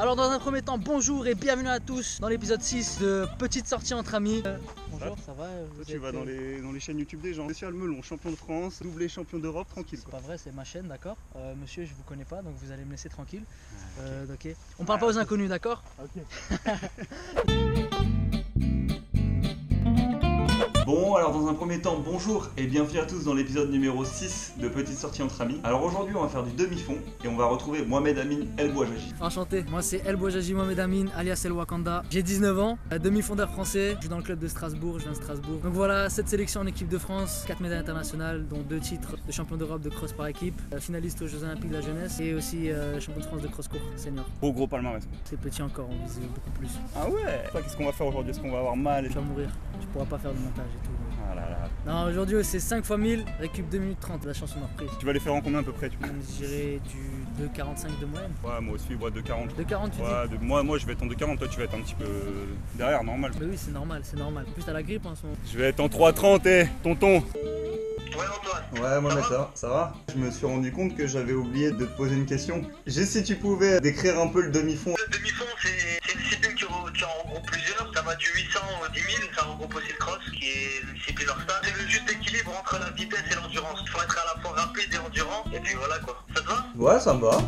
Alors dans un premier temps, bonjour et bienvenue à tous dans l'épisode 6 de Petite sortie entre amis. Bonjour, ça va? Toi, tu vas dans les chaînes YouTube des gens. Spécial Melon, champion de France, doublé champion d'Europe, tranquille. C'est pas vrai, c'est ma chaîne, d'accord. Monsieur, je vous connais pas, donc vous allez me laisser tranquille. Ok. On parle pas aux inconnus, d'accord? Ok. Bon, alors dans un premier temps, bonjour et bienvenue à tous dans l'épisode numéro 6 de Petite sortie entre amis. Alors aujourd'hui, on va faire du demi-fond et on va retrouver Mohamed Amin El Bouajaji. Enchanté, moi c'est El Bouajaji Mohamed Amin, alias El Wakanda. J'ai 19 ans, demi-fondeur français, je joue dans le club de Strasbourg, je viens de Strasbourg. Donc voilà, 7 sélections en équipe de France, 4 médailles internationales, dont 2 titres de champion d'Europe de cross par équipe, finaliste aux Jeux Olympiques de la jeunesse et aussi champion de France de cross court senior. Gros palmarès. C'est petit encore, on vise beaucoup plus. Ah ouais. Qu'est-ce qu'on va faire aujourd'hui? Est-ce qu'on va avoir mal? Tu vas mourir, tu pourras pas faire de montage et tout. Ah là là. Non, aujourd'hui c'est 5 fois 1000, récup 2 minutes 30, la chance on a reprise. Tu vas les faire en combien à peu près? Je dirais du 2,45 de moyenne. Ouais, moi aussi, 2,40. 2,40 tu dis? Moi je vais être en 2,40, toi tu vas être un petit peu derrière, normal. Mais oui, c'est normal, c'est normal. En plus t'as la grippe en ce moment. Je vais être en 3,30, tonton. Ouais Antoine. Ouais, Mohamed, ça va? Je me suis rendu compte que j'avais oublié de te poser une question. Juste si tu pouvais décrire un peu le demi-fond. Le demi-fond, c'est une discipline qui en regroupe plusieurs. Ça va du 800 au 10 000. Ça regroupe aussi le cross, qui est une discipline hors stade. C'est le juste équilibre entre la vitesse et l'endurance. Il faut être à la fois rapide et endurant. Et puis voilà quoi. Ça te va? Ouais, ça me va.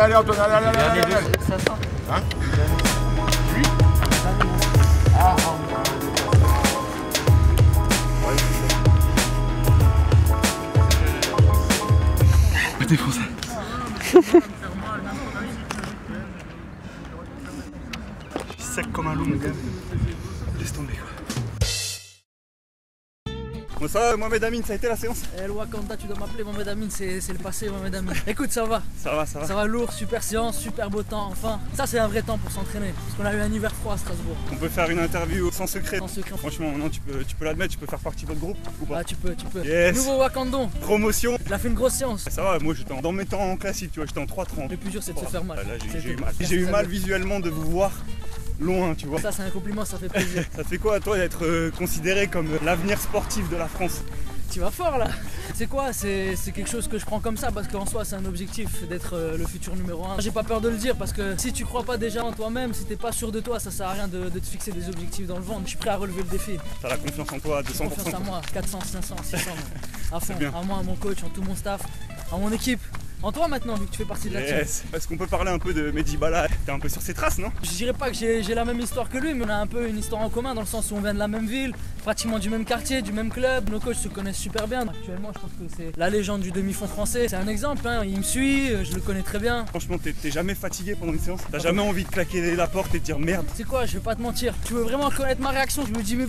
Allez Antoine, allez. Ça sent. Hein? Lui? Ah, Ouais, t'es français. je suis sec comme un loup mon gars. Laisse tomber quoi. Bon ça va, Mohamed Amin, ça a été la séance? El Wakanda, tu dois m'appeler Mohamed Amin, c'est le passé Mohamed Amin. Écoute, ça va. Ça va. Lourd, super séance, super beau temps, enfin. Ça c'est un vrai temps pour s'entraîner, parce qu'on a eu un hiver froid à Strasbourg. On peut faire une interview sans secret. Sans secret. Franchement, maintenant tu peux l'admettre, tu peux faire partie de votre groupe ou pas? Ah tu peux. Yes. Nouveau Wakandon, Promotion. il a fait une grosse séance. Ça va, moi j'étais dans mes temps classiques, tu vois, j'étais en 3,30. Le plus dur c'est de se faire mal. Là j'ai eu mal. J'ai eu mal visuellement de vous voir loin, tu vois. Ça c'est un compliment, ça fait plaisir. Ça fait quoi à toi d'être considéré comme l'avenir sportif de la France? Tu vas fort là. C'est quoi? C'est quelque chose que je prends comme ça parce qu'en soi c'est un objectif d'être le futur numéro 1. J'ai pas peur de le dire parce que si tu crois pas déjà en toi-même, si t'es pas sûr de toi, ça sert à rien de te fixer des objectifs dans le ventre. Je suis prêt à relever le défi. T'as la confiance en toi à 200%. Confiance en moi, 400, 500, 600. À fond, bien. à moi, à mon coach, en tout mon staff, à mon équipe. En toi maintenant, vu que tu fais partie de la team. Yes. Est-ce qu'on peut parler un peu de Mehdi Bala? T'es un peu sur ses traces, non? Je dirais pas que j'ai la même histoire que lui, mais on a un peu une histoire en commun dans le sens où on vient de la même ville, pratiquement du même quartier, du même club. Nos coachs se connaissent super bien. Actuellement, je pense que c'est la légende du demi-fond français. C'est un exemple, hein. Il me suit, je le connais très bien. Franchement, t'es jamais fatigué pendant une séance? T'as jamais envie de claquer la porte et de dire merde? C'est quoi, je vais pas te mentir. Tu veux vraiment connaître ma réaction? Je me dis, mais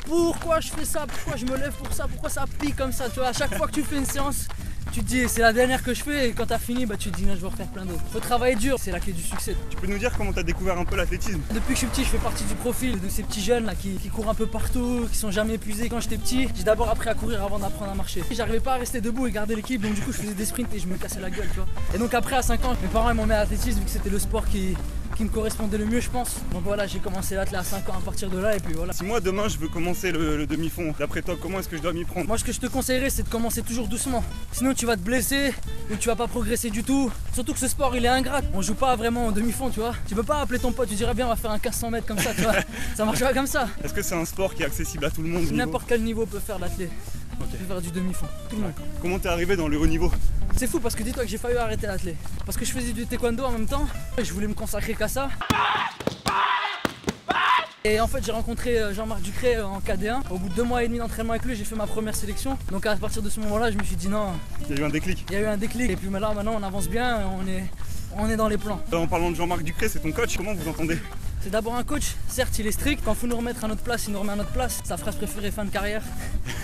pourquoi je fais ça? Pourquoi je me lève pour ça? Pourquoi ça pique comme ça? Tu vois, à chaque fois que tu fais une séance, tu te dis c'est la dernière que je fais, et quand t'as fini, bah tu te dis non, je vais en refaire plein d'autres. Faut travailler dur, c'est la clé du succès. Tu peux nous dire comment t'as découvert un peu l'athlétisme? Depuis que je suis petit, je fais partie du profil de ces petits jeunes là qui courent un peu partout, qui sont jamais épuisés. Quand j'étais petit, j'ai d'abord appris à courir avant d'apprendre à marcher. J'arrivais pas à rester debout et garder l'équipe, donc du coup je faisais des sprints et je me cassais la gueule, tu vois. Et donc après à 5 ans, mes parents m'ont mis à l'athlétisme vu que c'était le sport qui me correspondait le mieux, je pense. Donc voilà, j'ai commencé l'athlé à 5 ans à partir de là, et puis voilà. Si moi demain je veux commencer le demi-fond, d'après toi, comment est-ce que je dois m'y prendre? Moi, ce que je te conseillerais, c'est de commencer toujours doucement. Sinon, tu vas te blesser ou tu vas pas progresser du tout. Surtout que ce sport, il est ingrat. On joue pas vraiment en demi-fond, tu vois. Tu peux pas appeler ton pote, tu dirais bien, on va faire un 1500 mètres comme ça, tu vois. Ça marche pas comme ça. Est-ce que c'est un sport qui est accessible à tout le monde? N'importe quel niveau peut faire l'athlé. Ok. Peut faire du demi-fond. Tout le monde. Comment t'es arrivé dans le haut niveau? C'est fou parce que dis-toi que j'ai failli arrêter l'athlé. Parce que je faisais du taekwondo en même temps. Et je voulais me consacrer qu'à ça. Et en fait j'ai rencontré Jean-Marc Ducré en KD1. Au bout de 2 mois et demi d'entraînement avec lui, j'ai fait ma première sélection. Donc à partir de ce moment-là, je me suis dit non. Il y a eu un déclic. Il y a eu un déclic. Et puis maintenant on avance bien, on est dans les plans. En parlant de Jean-Marc Ducré, c'est ton coach, comment vous entendez? C'est d'abord un coach, certes il est strict, quand il faut nous remettre à notre place, il nous remet à notre place. Sa phrase préférée, fin de carrière.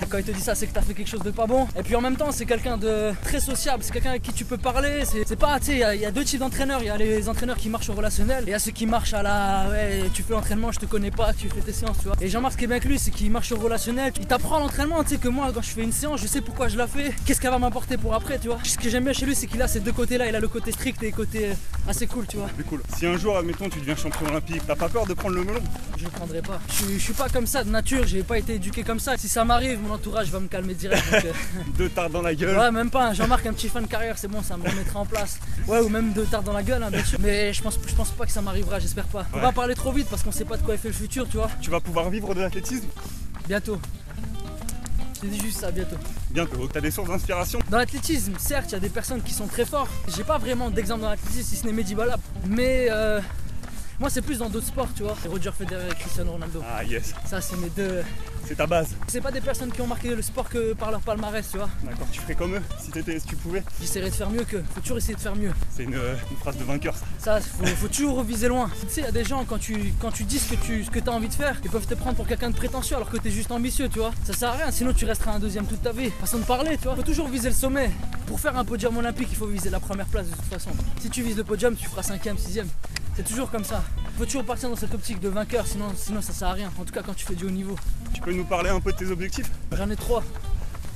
Quand il te dit ça, c'est que t'as fait quelque chose de pas bon. Et puis en même temps, c'est quelqu'un de très sociable, c'est quelqu'un avec qui tu peux parler. C'est pas, tu sais, il y a 2 types d'entraîneurs. Il y a les entraîneurs qui marchent au relationnel, et il y a ceux qui marchent à la, ouais, tu fais l'entraînement, je te connais pas, tu fais tes séances, tu vois. Et Jean-Marc, ce qui est bien que lui, c'est qu'il marche au relationnel. Il t'apprend l'entraînement, tu sais, que moi, quand je fais une séance, je sais pourquoi je la fais, qu'est-ce qu'elle va m'apporter pour après, tu vois. Ce que j'aime bien chez lui, c'est qu'il a ces 2 côtés-là. Il a le côté strict et le côté assez cool, tu vois. C'est cool. Si un jour, admettons, tu deviens champion olympique, t'as pas peur de prendre le melon? Je le prendrai pas. Je suis pas comme ça de nature, j'ai pas été éduqué comme ça. Si ça m'arrive, mon entourage va me calmer direct. Donc, 2 tartes dans la gueule. Ouais, même pas. Jean-Marc, un petit fin de carrière, c'est bon, ça me remettra en place. Ouais, ou même 2 tartes dans la gueule, hein, bien sûr. Mais je pense pas que ça m'arrivera, j'espère pas. Faut pas parler trop vite parce qu'on sait pas de quoi est fait le futur, tu vois. Tu vas pouvoir vivre de l'athlétisme? Bientôt. Je te dis juste ça, bientôt. Bientôt. T'as des sources d'inspiration? Dans l'athlétisme, certes, il y a des personnes qui sont très fortes. J'ai pas vraiment d'exemple dans l'athlétisme si ce n'est Mehdi Bala. Mais moi, c'est plus dans d'autres sports, tu vois. Roger Federer et Cristiano Ronaldo. Ah yes. Ça, c'est mes 2. C'est ta base. C'est pas des personnes qui ont marqué le sport que par leur palmarès, tu vois. D'accord, tu ferais comme eux si tu pouvais. J'essaierai de faire mieux qu'eux. Faut toujours essayer de faire mieux. C'est une phrase de vainqueur, ça. Ça, faut toujours viser loin. Tu sais, il y a des gens, quand tu dis ce que tu as envie de faire, ils peuvent te prendre pour quelqu'un de prétentieux alors que tu es juste ambitieux, tu vois. Ça sert à rien, sinon tu resteras un 2e toute ta vie. Façon de parler, tu vois. Faut toujours viser le sommet. Pour faire un podium olympique, il faut viser la première place de toute façon. Si tu vises le podium, tu feras 5e, 6e. C'est toujours comme ça. Faut toujours partir dans cette optique de vainqueur, sinon ça sert à rien. En tout cas, quand tu fais du haut niveau. Tu peux nous parler un peu de tes objectifs? J'en ai 3.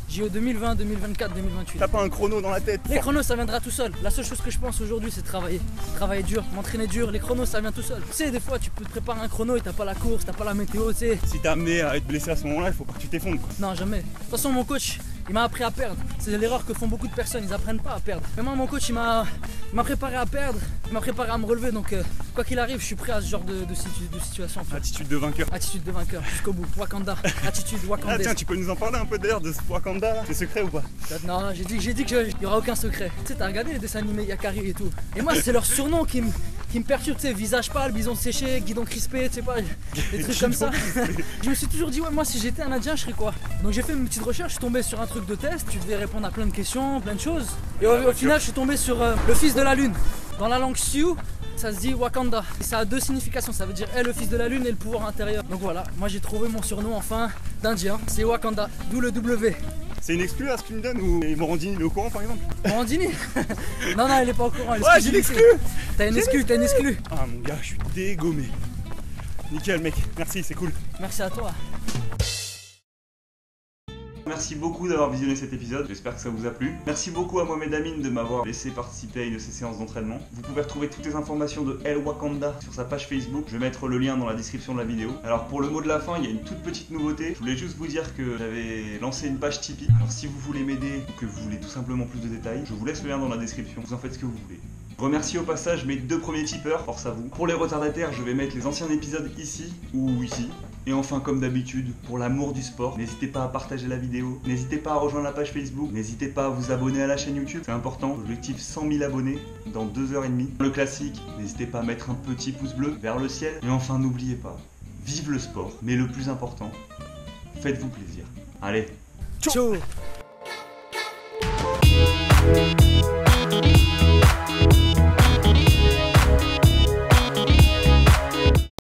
JO 2020, 2024, 2028. T'as pas un chrono dans la tête? Les chronos, ça viendra tout seul. La seule chose que je pense aujourd'hui, c'est travailler. Travailler dur, m'entraîner dur. Les chronos, ça vient tout seul. Tu sais, des fois, tu peux te préparer un chrono et t'as pas la course, t'as pas la météo, tu sais. Si t'es amené à être blessé à ce moment-là, il faut pas que tu t'effondres. Non, jamais. De toute façon, mon coach, il m'a appris à perdre. C'est l'erreur que font beaucoup de personnes, ils apprennent pas à perdre. Mais moi, mon coach, il m'a préparé à perdre, il m'a préparé à me relever. Donc, quoi qu'il arrive, je suis prêt à ce genre de situation. Attitude de vainqueur. Attitude de vainqueur, jusqu'au bout. Wakanda. Attitude Wakanda. Ah tiens, tu peux nous en parler un peu d'ailleurs de ce Wakanda là? C'est secret ou pas? Non, j'ai dit qu'il y aura aucun secret. Tu sais, t'as regardé les dessins animés Yakari et tout. Et moi, c'est leur surnom qui me perturbe, tu sais, visage pâle, bison séché, guidon crispé, tu sais pas, des trucs comme ça. Je me suis toujours dit, ouais, moi si j'étais un Indien, je serais quoi? Donc j'ai fait une petite recherche, je suis tombé sur un truc de test, tu devais répondre à plein de questions, plein de choses. Et au final, je suis tombé sur le fils de la lune. Dans la langue Sioux, ça se dit Wakanda. Et ça a 2 significations, ça veut dire le fils de la lune et le pouvoir intérieur. Donc voilà, moi j'ai trouvé mon surnom enfin d'Indien, c'est Wakanda, d'où le W. C'est une exclue à ce que tu me donnes ou Morandini il est au courant par exemple? Morandini? Non, il est pas au courant. Ouais, j'ai une exclue. T'as une exclue. Ah mon gars, je suis dégommé. Nickel mec, merci, c'est cool. Merci à toi. Merci beaucoup d'avoir visionné cet épisode, j'espère que ça vous a plu. Merci beaucoup à Mohamed Amin de m'avoir laissé participer à une de ses séances d'entraînement. Vous pouvez retrouver toutes les informations de El Wakanda sur sa page Facebook, je vais mettre le lien dans la description de la vidéo. Alors pour le mot de la fin, il y a une toute petite nouveauté. Je voulais juste vous dire que j'avais lancé une page Tipeee. Alors si vous voulez m'aider ou que vous voulez tout simplement plus de détails, je vous laisse le lien dans la description, vous en faites ce que vous voulez. Je remercie au passage mes 2 premiers tipeurs, force à vous. Pour les retardataires, je vais mettre les anciens épisodes ici ou ici. Et enfin, comme d'habitude, pour l'amour du sport, n'hésitez pas à partager la vidéo, n'hésitez pas à rejoindre la page Facebook, n'hésitez pas à vous abonner à la chaîne YouTube, c'est important, objectif 100 000 abonnés dans 2h30. Le classique, n'hésitez pas à mettre un petit pouce bleu vers le ciel. Et enfin, n'oubliez pas, vive le sport, mais le plus important, faites-vous plaisir. Allez, Ciao.